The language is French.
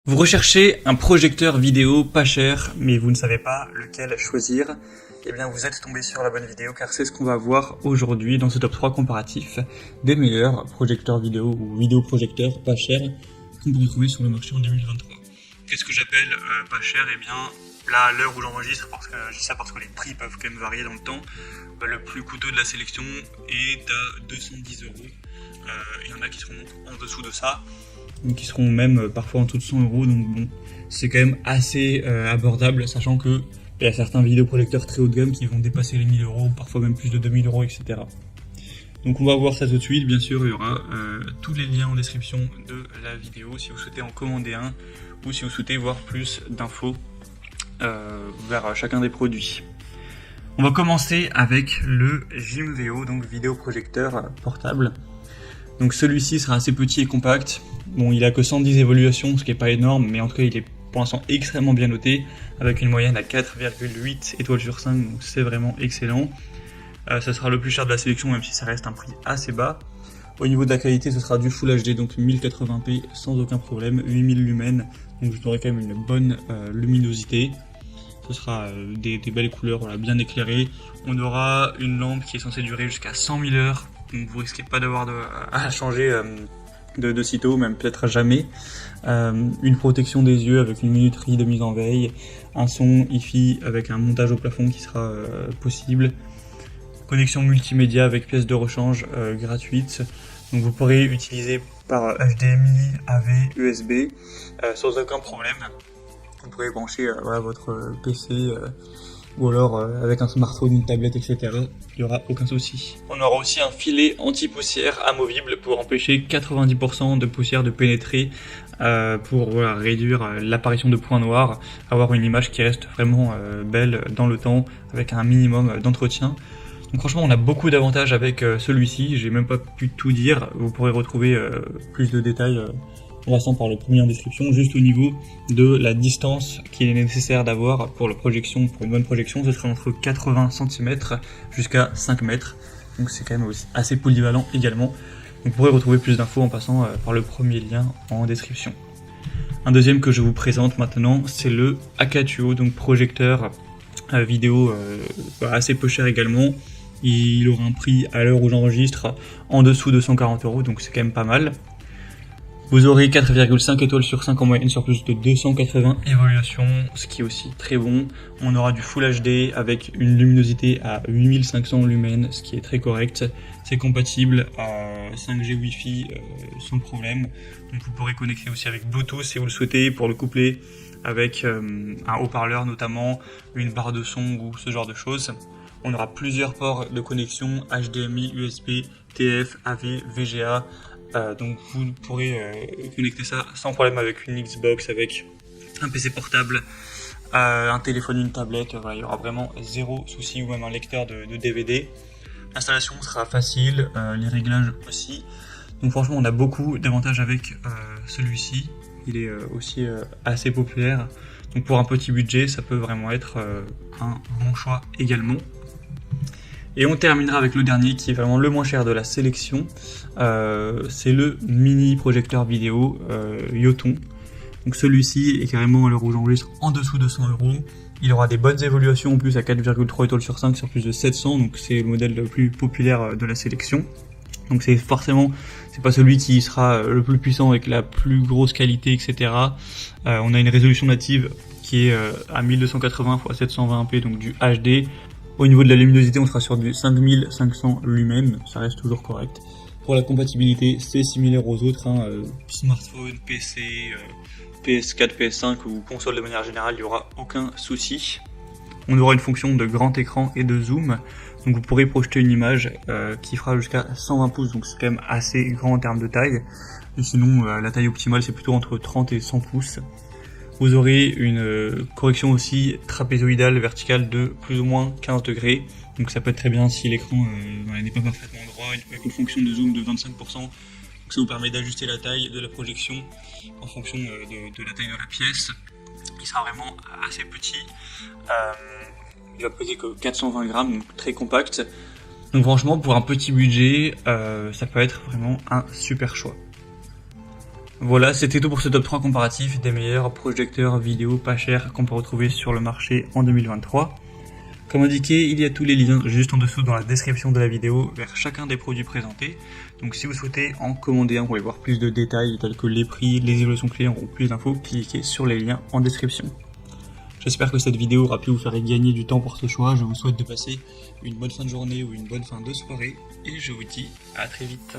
Vous recherchez un projecteur vidéo pas cher, mais vous ne savez pas lequel choisir. Eh bien, vous êtes tombé sur la bonne vidéo, car c'est ce qu'on va voir aujourd'hui dans ce top 3 comparatif des meilleurs projecteurs vidéo ou vidéoprojecteurs pas chers qu'on peut retrouver sur le marché en 2023. Qu'est-ce que j'appelle pas cher? Eh bien, là, à l'heure où j'enregistre, je dis ça parce que les prix peuvent quand même varier dans le temps, le plus coûteux de la sélection est à 210 euros. Il y en a qui seront en dessous de ça, donc qui seront même parfois en dessous de 100 euros, donc bon, c'est quand même assez abordable, sachant que il y a certains vidéoprojecteurs très haut de gamme qui vont dépasser les 1000 euros, parfois même plus de 2000 euros, etc. Donc on va voir ça tout de suite. Bien sûr, il y aura tous les liens en description de la vidéo si vous souhaitez en commander un ou si vous souhaitez voir plus d'infos vers chacun des produits. On va commencer avec le Jimveo, donc vidéoprojecteur portable. Donc celui-ci sera assez petit et compact. Bon, il a que 110 évaluations, ce qui est pas énorme, mais en tout cas il est pour l'instant extrêmement bien noté, avec une moyenne à 4,8 étoiles sur 5, donc c'est vraiment excellent. Ça sera le plus cher de la sélection, même si ça reste un prix assez bas. Au niveau de la qualité, ce sera du Full HD, donc 1080p sans aucun problème, 8000 lumens, donc vous aurez quand même une bonne luminosité. Ce sera des belles couleurs, voilà, bien éclairées. On aura une lampe qui est censée durer jusqu'à 100 000 heures, donc vous risquez pas d'avoir à changer de sitôt, même peut-être jamais. Une protection des yeux avec une minuterie de mise en veille, un son hi-fi avec un montage au plafond qui sera possible, connexion multimédia avec pièce de rechange gratuite, donc vous pourrez utiliser par HDMI, AV, USB sans aucun problème. Vous pourrez brancher votre PC ou alors avec un smartphone, une tablette, etc. Il n'y aura aucun souci. On aura aussi un filet anti-poussière amovible pour empêcher 90% de poussière de pénétrer, pour réduire l'apparition de points noirs, avoir une image qui reste vraiment belle dans le temps avec un minimum d'entretien. Donc franchement, on a beaucoup d'avantages avec celui-ci. J'ai même pas pu tout dire. Vous pourrez retrouver plus de détails en passant par le premier en description, juste au niveau de la distance qu'il est nécessaire d'avoir pour pour une bonne projection, ce sera entre 80 cm jusqu'à 5 mètres, donc c'est quand même aussi assez polyvalent également. Donc vous pourrez retrouver plus d'infos en passant par le premier lien en description. Un deuxième que je vous présente maintenant, c'est le Akatuo, donc projecteur vidéo assez peu cher également. Il aura un prix à l'heure où j'enregistre en dessous de 140 euros, donc c'est quand même pas mal. Vous aurez 4,5 étoiles sur 5 en moyenne sur plus de 280 évaluations, ce qui est aussi très bon. On aura du Full HD avec une luminosité à 8500 lumens, ce qui est très correct. C'est compatible à 5G Wi-Fi sans problème. Donc vous pourrez connecter aussi avec Bluetooth si vous le souhaitez pour le coupler avec un haut-parleur notamment, une barre de son ou ce genre de choses. On aura plusieurs ports de connexion HDMI, USB, TF, AV, VGA. Donc vous pourrez connecter ça sans problème avec une Xbox, avec un PC portable, un téléphone, une tablette. Voilà, il y aura vraiment zéro souci, ou même un lecteur de DVD. L'installation sera facile, les réglages aussi. Donc franchement, on a beaucoup d'avantages avec celui-ci. Il est aussi assez populaire. Donc pour un petit budget, ça peut vraiment être un bon choix également. Et on terminera avec le dernier qui est vraiment le moins cher de la sélection, c'est le mini projecteur vidéo Yoton. Donc celui-ci est carrément à l'heure où j'enregistre en dessous de 100 euros. Il aura des bonnes évaluations en plus à 4,3 étoiles sur 5 sur plus de 700, donc c'est le modèle le plus populaire de la sélection. Donc c'est pas celui qui sera le plus puissant avec la plus grosse qualité, etc. On a une résolution native qui est à 1280 x 720p, donc du HD. Au niveau de la luminosité, on sera sur du 5500 lumens, ça reste toujours correct. Pour la compatibilité, c'est similaire aux autres, smartphone, PC, PS4, PS5 ou console de manière générale, il n'y aura aucun souci. On aura une fonction de grand écran et de zoom, donc vous pourrez projeter une image qui fera jusqu'à 120 pouces, donc c'est quand même assez grand en termes de taille. Et sinon, la taille optimale, c'est plutôt entre 30 et 100 pouces. Vous aurez une correction aussi trapézoïdale verticale de plus ou moins 15 degrés. Donc ça peut être très bien si l'écran n'est pas parfaitement droit, avec une fonction de zoom de 25%. Donc ça vous permet d'ajuster la taille de la projection en fonction de la taille de la pièce. Il sera vraiment assez petit. Il va peser que 420 grammes, donc très compact. Donc franchement, pour un petit budget, ça peut être vraiment un super choix. Voilà, c'était tout pour ce top 3 comparatif des meilleurs projecteurs vidéo pas chers qu'on peut retrouver sur le marché en 2023. Comme indiqué, il y a tous les liens juste en dessous dans la description de la vidéo vers chacun des produits présentés. Donc si vous souhaitez en commander un pour aller voir plus de détails tels que les prix, les évolutions clients ou plus d'infos, cliquez sur les liens en description. J'espère que cette vidéo aura pu vous faire gagner du temps pour ce choix. Je vous souhaite de passer une bonne fin de journée ou une bonne fin de soirée et je vous dis à très vite.